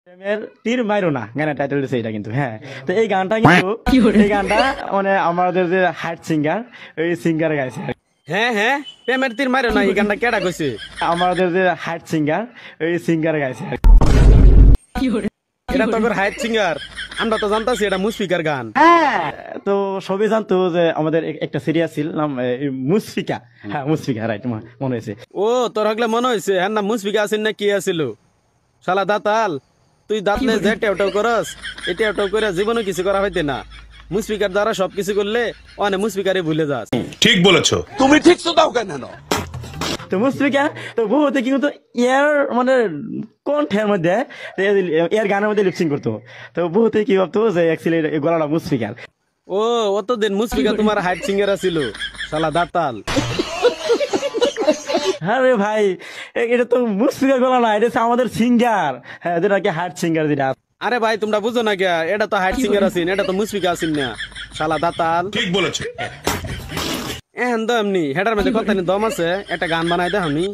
প্রেমের তীর মাইরো না গানের টাইটেল দিছে এটা কিন্তু হ্যাঁ। তো এই গানটা কিন্তু এই গানটা মানে আমাদের যে হার্ট সিঙ্গার ওই সিঙ্গার গাইছে। হ্যাঁ হ্যাঁ, প্রেমের তীর মারো না এই গানটা কেডা কইছে? আমাদের যে হার্ট সিঙ্গার ওই সিঙ্গার গাইছে। এটা তো হাইট সিঙ্গার, আমরা তো জানতাছি এটা মুশফিকার গান। তো সবই জানতো যে আমাদের একটা সিরিয়াল ছিল নাম মুশফিকা। হ্যাঁ মুশফিকা, রাইট, মনে হয়েছে। ও তোর হগলে মনে হয়েছে হ্যাঁ না মুশফিকা আছেন না কি আছিল? শালা দাতাল, তুই দাঁতলে যে টেউটাও করস, এই টেউটাও করে জীবনে কিছু করা হইতে না। মুশফিকার দ্বারা সবকিছু করলে অনে মুশফিকারে ভুলে যাস। ঠিক বলেছো। তুমি ঠিক তো দাও কেন? তো মুশফিকা তো বহুতে কিন্তু এর মানে কণ্ঠের মধ্যে এর গানের মধ্যে লিপসিং করতো। তো বহুতে কি ভাবতো যে অ্যাকচুয়ালি গলাটা মুশফিকার। ও অতদিন মুশফিকা তোমার হাইট সিঙ্গার আছিল, শালা দাতাল। আরে ভাই এটা তো মুশফিকার গলা না, এটা হচ্ছে আমাদের সিঙ্গার। হ্যাঁ যেটা কি হার্ট সিঙ্গার যেটা। আরে ভাই তোমরা বুঝো না কে, এটা তো হাইট সিঙ্গার আছেন, এটা তো মুশফিকা আছেন না, শালা দাতাল। ঠিক বলেছো। এখন তো এমনি হেডার মধ্যে কত দম আছে, একটা গান বানাই দে আমি।